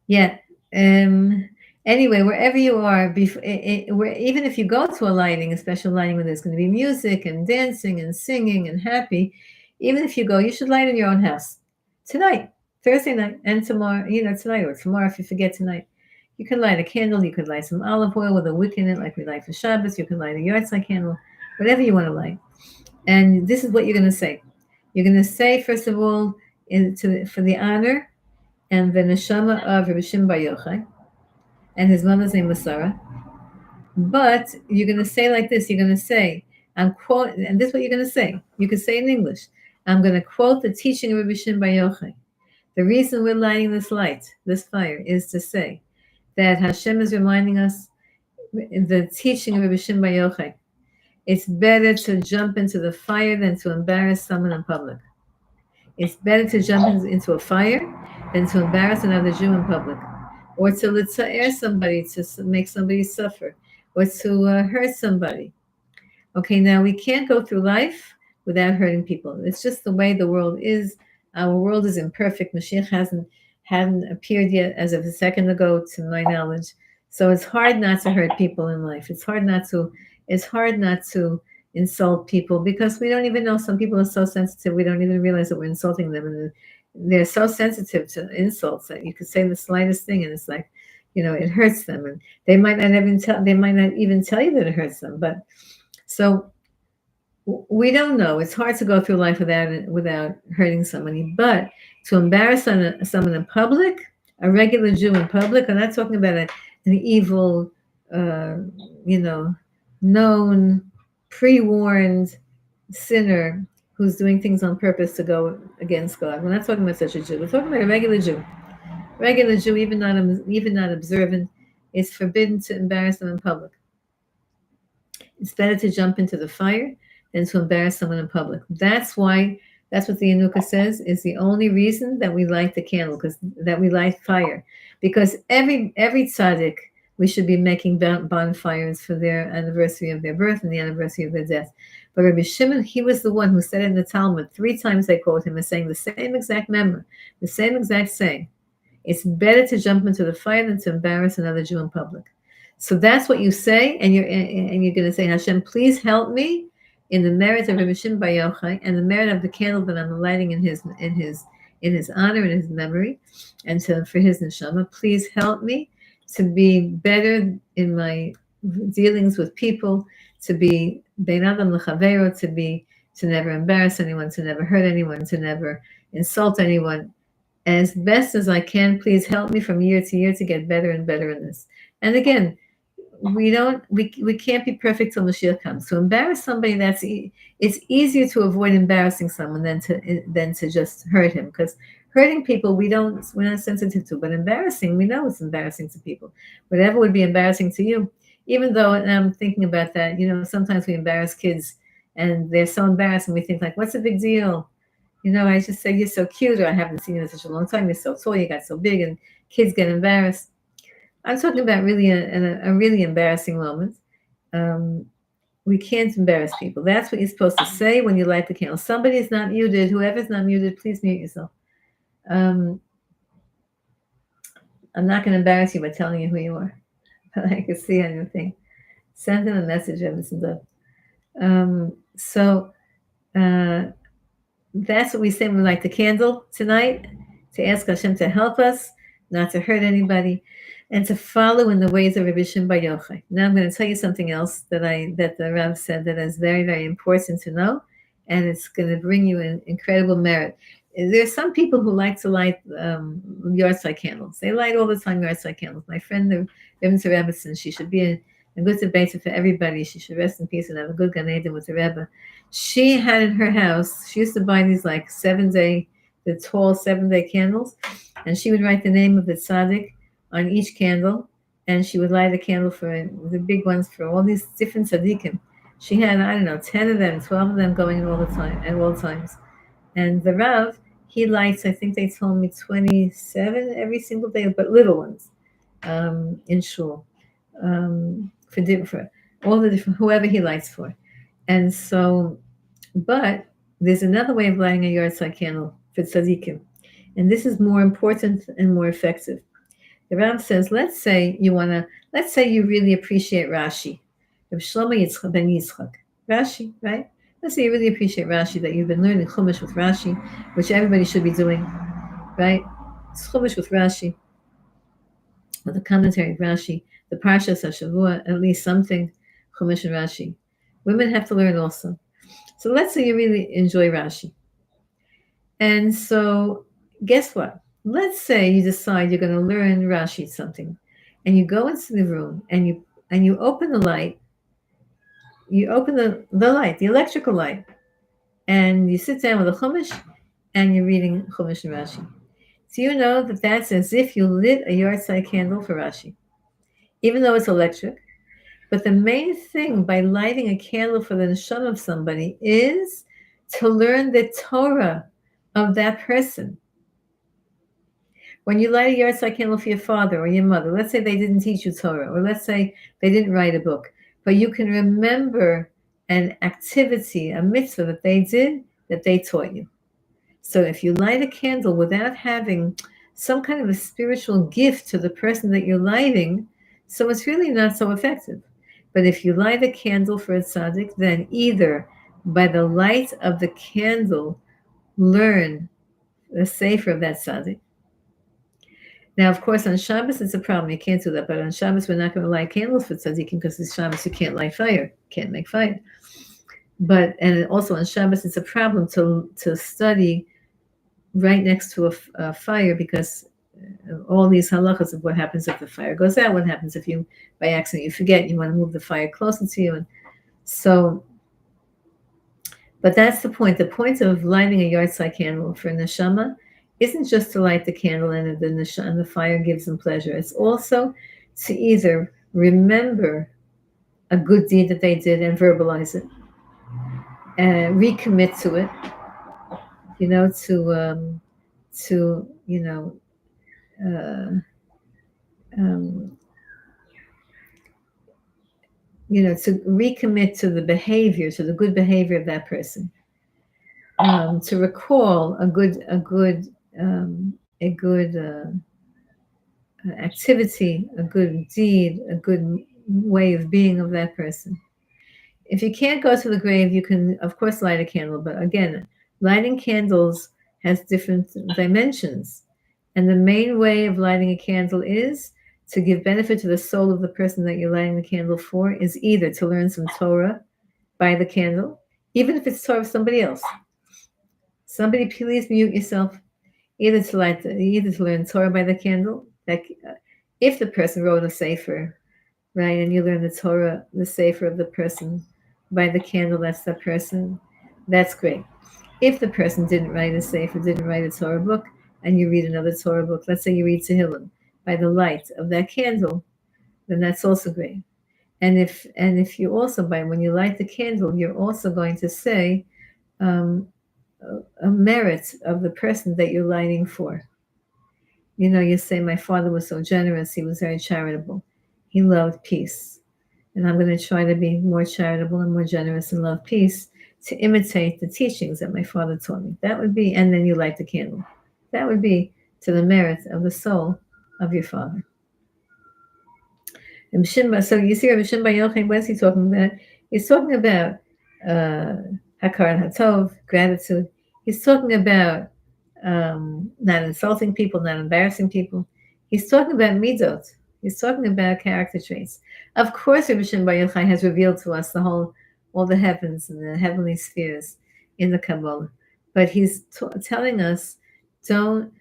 Yeah. Anyway, wherever you are, even if you go to a lighting, a special lighting where there's going to be music and dancing and singing and happy, even if you go, you should light in your own house tonight, Thursday night, and tomorrow. Tonight or tomorrow if you forget tonight. You can light a candle. You could light some olive oil with a wick in it, like we light for Shabbos. You can light a yahrzeit candle, whatever you want to light. And this is what you're going to say. You're going to say, first of all, for the honor and the neshama of Rabbi Shimon Bar Yochai, and his mother's name was Sarah. But you're going to say like this. You're going to say, I'm quoting, and this is what you're going to say. You can say in English, I'm going to quote the teaching of Rabbi Shimon Bar Yochai. The reason we're lighting this fire, is to say that Hashem is reminding us the teaching of Rabbi Shimon Bar Yochai. It's better to jump into the fire than to embarrass someone in public. It's better to jump into a fire than to embarrass another Jew in public, or to litzaer somebody, to make somebody suffer, or to hurt somebody. Okay, now we can't go through life without hurting people. It's just the way the world is. Our world is imperfect. Mashiach hadn't appeared yet, as of a second ago, to my knowledge. So it's hard not to hurt people in life. It's hard not to insult people, because we don't even know. Some people are so sensitive, we don't even realize that we're insulting them, and they're so sensitive to insults that you could say the slightest thing, and it's like, it hurts them, and they might not even tell you that it hurts them. But so we don't know. It's hard to go through life without hurting somebody. But to embarrass someone in public, a regular Jew in public, I'm not talking about an evil, known, pre-warned sinner who's doing things on purpose to go against God. We're not talking about such a Jew. We're talking about a regular Jew. Regular Jew, even not observant, is forbidden to embarrass them in public. It's better to jump into the fire than to embarrass someone in public. That's why That's what the Yanuka says is the only reason that we light the candle, because that we light fire, because every tzaddik we should be making bonfires for their anniversary of their birth and the anniversary of their death. But Rabbi Shimon, he was the one who said it in the Talmud 3 times. They quote him as saying the same exact member, the same exact saying. It's better to jump into the fire than to embarrass another Jew in public. So that's what you say, and you're going to say, Hashem, please help me in the merit of Rabbi Shimon Bar Yochai and the merit of the candle that I'm lighting in his honor and his memory, and for his neshama. Please help me to be better in my dealings with people, to be bein adam lechavero, to never embarrass anyone, to never hurt anyone, to never insult anyone. As best as I can, please help me from year to year to get better and better in this. And again, we can't be perfect till Mashiach comes. To embarrass somebody, it's easier to avoid embarrassing someone than to just hurt him, because hurting people we're not sensitive to, but embarrassing, we know it's embarrassing to people. Whatever would be embarrassing to you, even though, and I'm thinking about that, sometimes we embarrass kids and they're so embarrassed and we think like, what's the big deal? I just say, you're so cute, or I haven't seen you in such a long time, you're so tall, you got so big, and kids get embarrassed. I'm talking about really a really embarrassing moment. We can't embarrass people. That's what you're supposed to say when you light the candle. Somebody is not muted. Whoever's not muted, please mute yourself. I'm not going to embarrass you by telling you who you are. But I can see on your thing. Send them a message, Emerson. That's what we say when we light the candle tonight, to ask Hashem to help us, not to hurt anybody, and to follow in the ways of Rabbi Shimon Bar Yochai. Now I'm going to tell you something else that the Rav said that is very, very important to know, and it's going to bring you an incredible merit. There's some people who like to light yahrzeit candles. They light all the time yahrzeit candles. My friend, the Rebbe Rebbetzin, she should be a good debate for everybody. She should rest in peace and have a good Gan Eden with the Rebbe. She had in her house, she used to buy these like the tall 7-day candles, and she would write the name of the tzaddik on each candle, and she would light a candle for the big ones for all these different tzaddikim. She had, 10 of them, 12 of them going all the time, at all times. And the Rav, he lights, I think they told me 27 every single day, but little ones, in shul, for all the different, whoever he lights for. And so, but there's another way of lighting a yahrzeit candle for tzaddikim, and this is more important and more effective. The Rav says, let's say you really appreciate Rashi, Rav Shlomo Yitzchak ben Yitzchak, Rashi, right? Let's say you really appreciate Rashi, that you've been learning Chumash with Rashi, which everybody should be doing, right? It's Chumash with Rashi, with the commentary of Rashi, the Parshas HaShavua, at least something, Chumash and Rashi. Women have to learn also. So let's say you really enjoy Rashi. And so guess what? Let's say you decide you're going to learn Rashi something, and you go into the room and you open the light. You open the light, the electrical light, and you sit down with a Chumash and you're reading Chumash and Rashi. So you know that that's as if you lit a yahrzeit candle for Rashi, even though it's electric. But the main thing by lighting a candle for the neshama of somebody is to learn the Torah of that person. When you light a yahrzeit candle for your father or your mother, let's say they didn't teach you Torah, or let's say they didn't write a book, but you can remember an activity, a mitzvah that they did, that they taught you. So if you light a candle without having some kind of a spiritual gift to the person that you're lighting, so it's really not so effective. But if you light a candle for a tzaddik, then either by the light of the candle, learn the sefer of that tzaddik. Now, of course, on Shabbos, it's a problem. You can't do that. But on Shabbos, we're not going to light candles for tzaddikim, because it's Shabbos, you can't light fire. Can't make fire. And also on Shabbos, it's a problem to study right next to a fire, because all these halachas of what happens if the fire goes out, what happens if you, by accident, you forget, you want to move the fire closer to you. And so, but that's the point. The point of lighting a yahrzeit candle for neshama isn't just to light the candle and the fire gives them pleasure. It's also to either remember a good deed that they did and verbalize it, and recommit to it, to uh, um, to recommit to the behavior, to the good behavior of that person, to recall a good activity, a good deed, a good way of being of that person. If you can't go to the grave, you can, of course, light a candle. But again, lighting candles has different dimensions. And the main way of lighting a candle is to give benefit to the soul of the person that you're lighting the candle for, is either to learn some Torah by the candle, even if it's Torah of somebody else. Somebody, please mute yourself. Either to learn Torah by the candle, that if the person wrote a sefer, right, and you learn the Torah, the sefer of the person by the candle, that's the person, that's great. If the person didn't write a sefer, didn't write a Torah book, and you read another Torah book, let's say you read Tehillim by the light of that candle, then that's also great. And if you also, when you light the candle, you're also going to say a merit of the person that you're lighting for. You say, my father was so generous, he was very charitable, he loved peace. And I'm going to try to be more charitable and more generous and love peace to imitate the teachings that my father taught me. That would be, and then you light the candle. That would be to the merit of the soul of your father. So you see, Rabbi Shimon Bar Yochai, what is he talking about? He's talking about Hakarat Hatov, gratitude. He's talking about not insulting people, not embarrassing people. He's talking about midot. He's talking about character traits. Of course, Rabbi Shimon Bar Yochai has revealed to us all the heavens and the heavenly spheres in the Kabbalah. But he's telling us, don't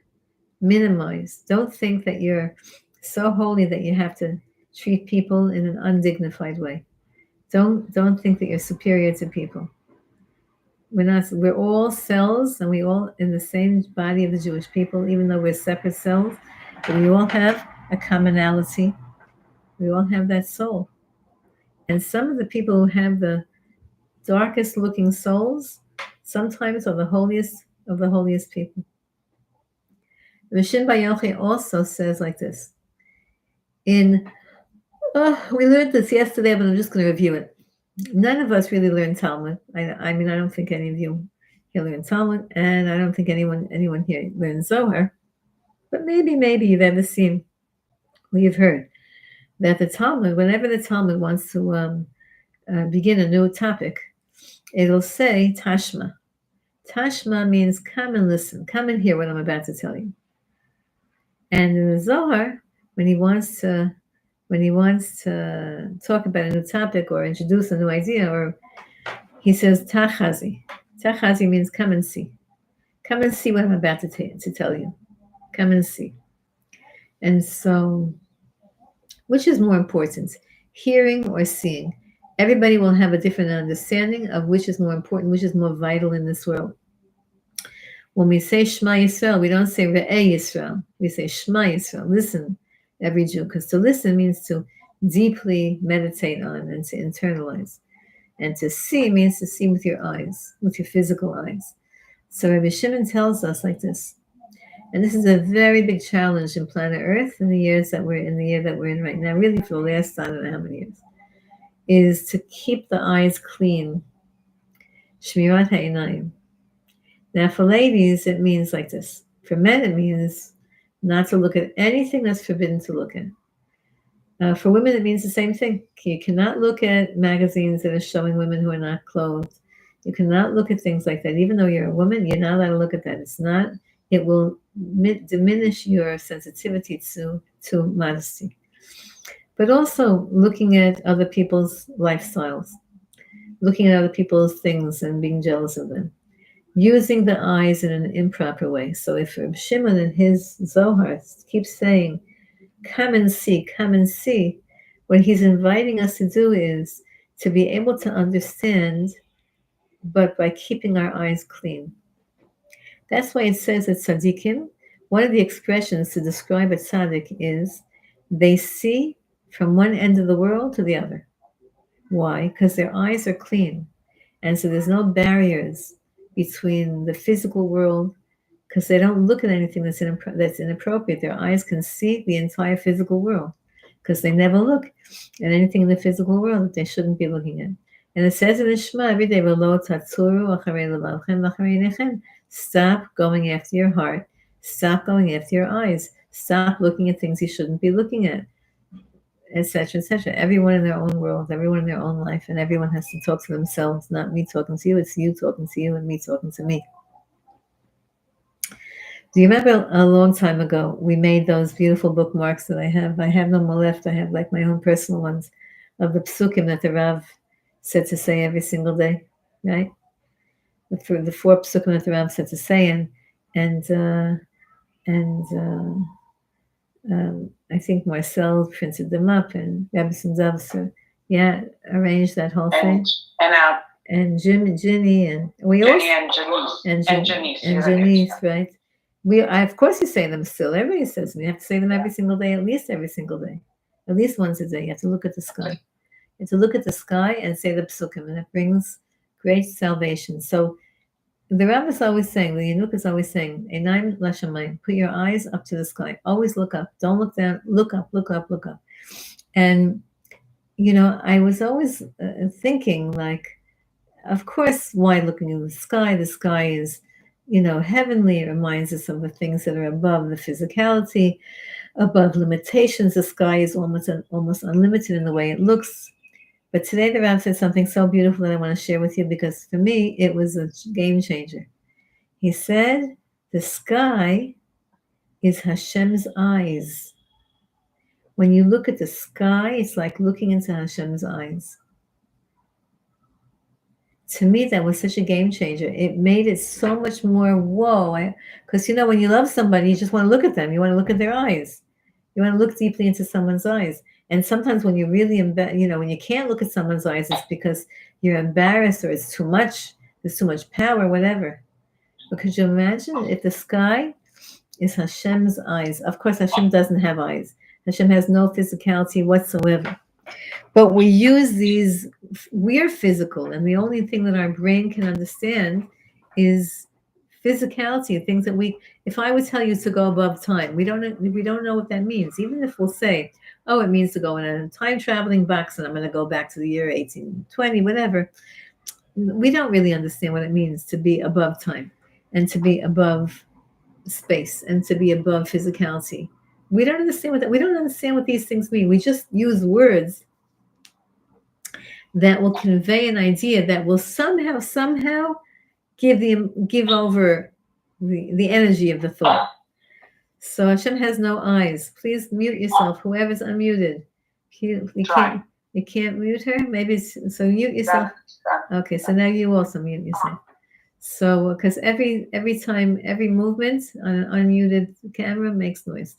minimize. Don't think that you're so holy that you have to treat people in an undignified way. Don't think that you're superior to people. We're all cells, and we all in the same body of the Jewish people, even though we're separate cells, but we all have a commonality. We all have that soul. And some of the people who have the darkest looking souls sometimes are the holiest of the holiest people. Rishon Bar Yochai also says like this. We learned this yesterday, but I'm just going to review it. None of us really learn Talmud. I mean, I don't think any of you here learn Talmud, and I don't think anyone here learns Zohar. But maybe you've ever seen, or you've heard, that the Talmud, whenever the Talmud wants to begin a new topic, it'll say Tashma. Tashma means come and listen, come and hear what I'm about to tell you. And in the Zohar, when he wants to talk about a new topic or introduce a new idea, or he says Tachazi. Tachazi means come and see. Come and see what I'm about to tell you. Come and see. And so, which is more important, hearing or seeing? Everybody will have a different understanding of which is more important, which is more vital in this world. When we say Shema Yisrael, we don't say Re'eh Yisrael. We say Shema Yisrael. Listen, every Jew, because to listen means to deeply meditate on and to internalize. And to see means to see with your eyes, with your physical eyes. So Rabbi Shimon tells us like this, and this is a very big challenge in planet Earth in the year that we're in right now, really for the last, I don't know how many years, is to keep the eyes clean. Shmirat ha'inayim. Now for ladies, it means like this. For men, it means not to look at anything that's forbidden to look at. For women, it means the same thing. You cannot look at magazines that are showing women who are not clothed. You cannot look at things like that. Even though you're a woman, you're not allowed to look at that. It will diminish your sensitivity to modesty. But also looking at other people's lifestyles, looking at other people's things and being jealous of them. Using the eyes in an improper way. So if Reb Shimon in his Zohar keeps saying, come and see, what he's inviting us to do is to be able to understand, but by keeping our eyes clean. That's why it says that tzaddikim, one of the expressions to describe a tzaddik is they see from one end of the world to the other. Why? Because their eyes are clean. And so there's no barriers between the physical world, because they don't look at anything that's inappropriate. Their eyes can see the entire physical world, because they never look at anything in the physical world that they shouldn't be looking at. And it says in the Shema every day, stop going after your heart, stop going after your eyes, stop looking at things you shouldn't be looking at, etc., etc. Everyone in their own world, everyone in their own life, and everyone has to talk to themselves, not me talking to you, it's you talking to you and me talking to me. Do you remember a long time ago, we made those beautiful bookmarks that I have? I have no more left. I have like my own personal ones of the psukim that the Rav said to say every single day, right? The four psukim that the Rav said to say, I think Marcel printed them up, and Rabbi Sindavs, arranged that whole thing. And Jim and Ginny, and we all and Janice, right? Of course, you say them still. Everybody says them. You have to say them every single day, at least every single day, at least once a day. You have to look at the sky. You have to look at the sky and say the psukim, and it brings great salvation. So the Rav is always saying, the Yanuk is always saying, Einaim Lashamayim, put your eyes up to the sky. Always look up. Don't look down. Look up, look up, look up. And, I was always thinking, like, of course, why looking in the sky? The sky is, heavenly. It reminds us of the things that are above the physicality, above limitations. The sky is almost unlimited in the way it looks. But today the Rav said something so beautiful that I want to share with you, because for me, it was a game changer. He said, the sky is Hashem's eyes. When you look at the sky, it's like looking into Hashem's eyes. To me, that was such a game changer. It made it so much more whoa. Because, when you love somebody, you just want to look at them. You want to look at their eyes. You want to look deeply into someone's eyes. And sometimes when you're really, when you can't look at someone's eyes, it's because you're embarrassed or it's too much. There's too much power, whatever. But could you imagine if the sky is Hashem's eyes? Of course, Hashem doesn't have eyes. Hashem has no physicality whatsoever. But we use these, we're physical, and the only thing that our brain can understand is physicality, things that if I would tell you to go above time, we don't know what that means. Even if we'll say, it means to go in a time-traveling box and I'm going to go back to the year 1820, whatever. We don't really understand what it means to be above time and to be above space and to be above physicality. We don't understand we don't understand what these things mean. We just use words that will convey an idea that will somehow give over the energy of the thought. So Hashem has no eyes. Please mute yourself. Whoever's unmuted, you can't mute her. Maybe so mute yourself. Okay, so now you also mute yourself. So because every time, every movement on an unmuted camera makes noise.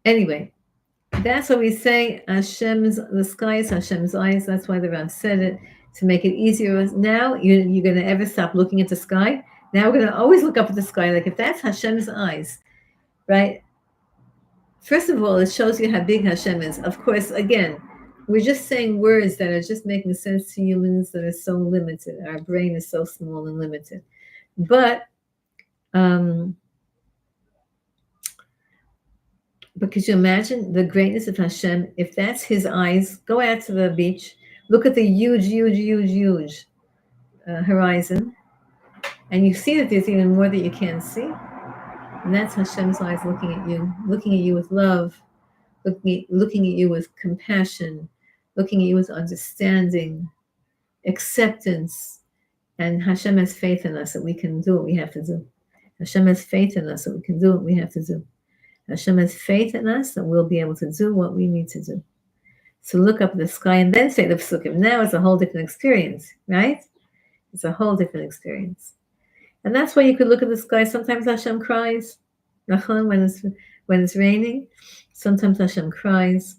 Anyway, that's what we say. The sky is Hashem's eyes. That's why the Rav said it, to make it easier. Now you're going to ever stop looking at the sky. Now we're going to always look up at the sky. Like if that's Hashem's eyes, right? First of all, it shows you how big Hashem is. Of course, again, we're just saying words that are just making sense to humans that are so limited. Our brain is so small and limited. But could you imagine the greatness of Hashem? If that's his eyes, go out to the beach, look at the huge horizon, and you see that there's even more that you can't see. And that's Hashem's eyes looking at you with love, looking at you with compassion, looking at you with understanding, acceptance. And Hashem has faith in us that we can do what we have to do. Hashem has faith in us that we can do what we have to do. Hashem has faith in us that we'll be able to do what we need to do. So look up at the sky and then say the psukim. Now it's a whole different experience, right? It's a whole different experience. And that's why you could look at the sky. Sometimes Hashem cries. When it's raining, sometimes Hashem cries.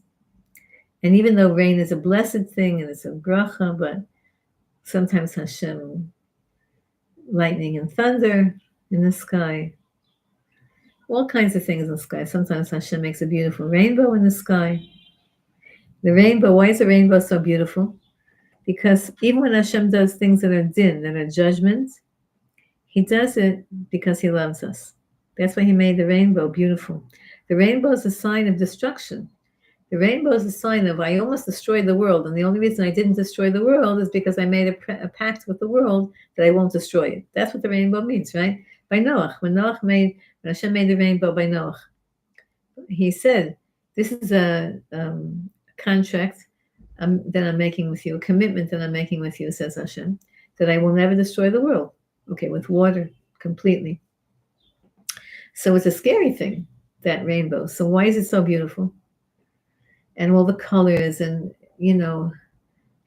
And even though rain is a blessed thing and it's a bracha, but sometimes Hashem, lightning and thunder in the sky, all kinds of things in the sky. Sometimes Hashem makes a beautiful rainbow in the sky. The rainbow, why is the rainbow so beautiful? Because even when Hashem does things that are din, that are judgment, He does it because he loves us. That's why he made the rainbow beautiful. The rainbow is a sign of destruction. The rainbow is a sign of I almost destroyed the world, and the only reason I didn't destroy the world is because I made a pact with the world that I won't destroy it. That's what the rainbow means, right? By Noach, when Hashem made the rainbow by Noach, he said, "This is a contract that I'm making with you, a commitment that I'm making with you," says Hashem, that I will never destroy the world. Okay, with water completely. So it's a scary thing, that rainbow. So why is it so beautiful? And all the colors, and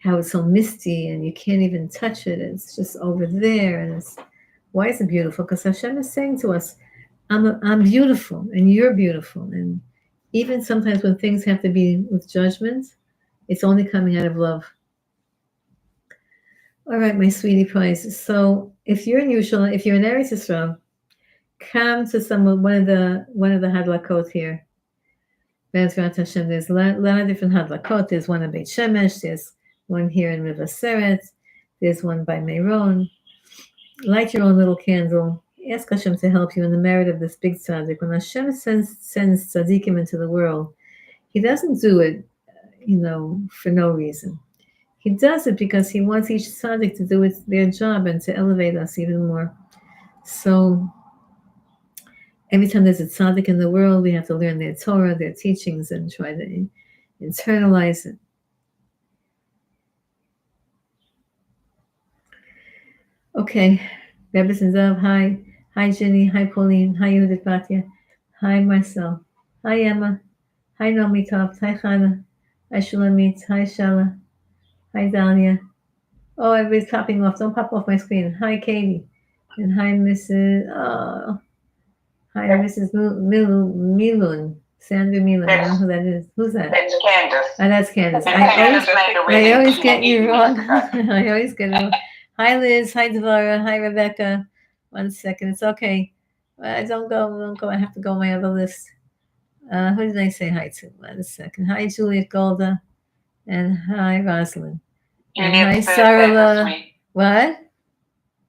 how it's so misty and you can't even touch it. It's just over there. And why is it beautiful? Because Hashem is saying to us, I'm beautiful and you're beautiful. And even sometimes when things have to be with judgment, it's only coming out of love. All right, my sweetie pies. So if you're in Yerushalayim, if you're in Eretz Yisrael, come to one of the hadlakot here. Bezrat Hashem, there's a lot of different hadlakot. There's one in Beit Shemesh. There's one here in Mevaseret. There's one by Meron. Light your own little candle. Ask Hashem to help you in the merit of this big tzaddik. When Hashem sends tzaddikim into the world, He doesn't do it, for no reason. He does it because He wants each tzaddik to do their job and to elevate us even more. So every time there's a tzaddik in the world, we have to learn their Torah, their teachings, and try to internalize it. Okay, Rebbe Zav, hi. Hi, Jenny. Hi, Pauline. Hi, Yudit Batya. Hi, Marcel. Hi, Emma. Hi, Nomi Toft. Hi, Chana. Hi, Shulamit. Hi, Shala. Hi, Dania. Oh, everybody's popping off. Don't pop off my screen. Hi, Katie. And hi, Mrs. Hi, Mrs. Milun. Sandra Milun. I don't know who that is. Who's that? That's Candace. Oh, that's Candace. Candace I always get you wrong. I always get it wrong. Hi, Liz. Hi, Devara. Hi, Rebecca. 1 second. It's okay. Don't go. I have to go on my other list. Who did I say hi to? 1 second. Hi, Juliet Golda. And hi, Rosalind. And hi, Sarah. What?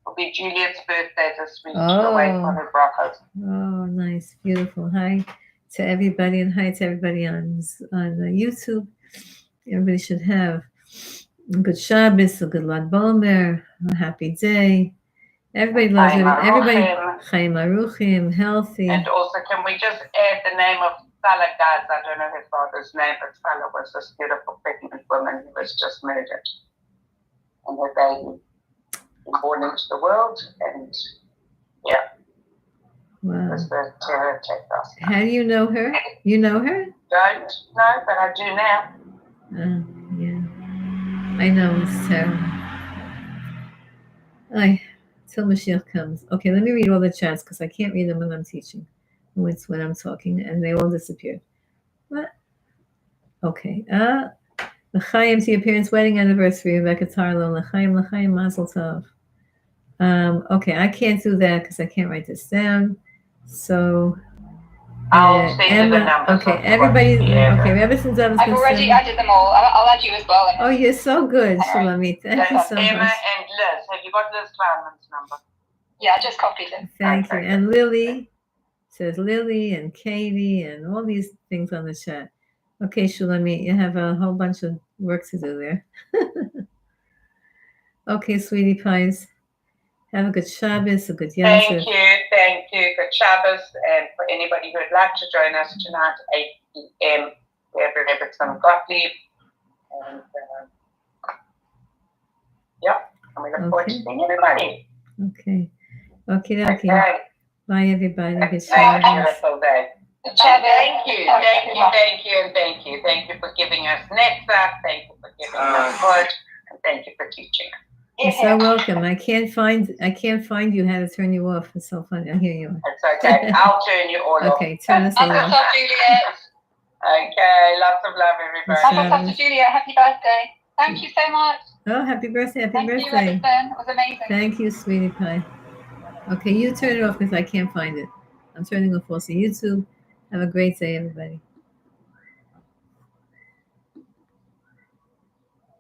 It'll be Juliet's birthday this week. Oh. Away for her brachos. Oh, nice. Beautiful. Hi to everybody, and hi to everybody on YouTube. Everybody should have a good Shabbos, a good Lag Bomer, a happy day. Everybody loves it. Everybody, Chaim Aruchim, healthy. And also, can we just add the name of Salah Gaz? I don't know his father's name, but Salah was this beautiful pregnant woman who was just murdered. And her baby born into the world, and Wow. was the terror attacked us. How do you know her? You know her? Don't know, but I do now. Yeah. I know, it's terrible. Till Mashiach comes. Okay, let me read all the chats because I can't read them when I'm teaching. It's when I'm talking, and they all disappeared. What? Okay. L'chaim to your parents' wedding anniversary, Rebecca Tarlo. L'chaim, Mazel Tov. Okay, I can't do that because I can't write this down. So I'll send you the Emma, numbers. okay, everybody, okay, ever since I was I've already added them all. I'll add you as well. Oh, you're so good, Shulamit. Thank you so Emma much. and Liz. Have you got Liz Kleiman's number? Yeah, I just copied it. Thank you. And Lily says Lily and Katie and all these things on the chat. Okay, Shulamit, you have a whole bunch of work to do there. Okay, sweetie pies. Have a good Shabbos, a good Yom Thank you. Good Shabbos. And for anybody who would like to join us tonight, 8 p.m., we have Rebbetzin Gottlieb. And and we look forward to seeing everybody. Okay. Okay. Okay. Bye, everybody. Good Have a Shabbos. beautiful day. Good And Shabbos. thank you. Thank you for giving us Netzach. Thank you for giving us Word. And thank you for teaching us. You're so welcome. I can't find you how to turn you off. It's so funny. I hear you. It's okay. I'll turn you all off. Okay, turn us Mazel off. Tov, Juliet. Okay. Lots of love, everybody. Mazel Tov to Juliet. Happy birthday. Thank you so much. Oh, happy birthday. Happy Thank you, birthday. Edison. It was amazing. Thank you, sweetie pie. Okay, you turn it off because I can't find it. I'm turning off also YouTube. Have a great day, everybody.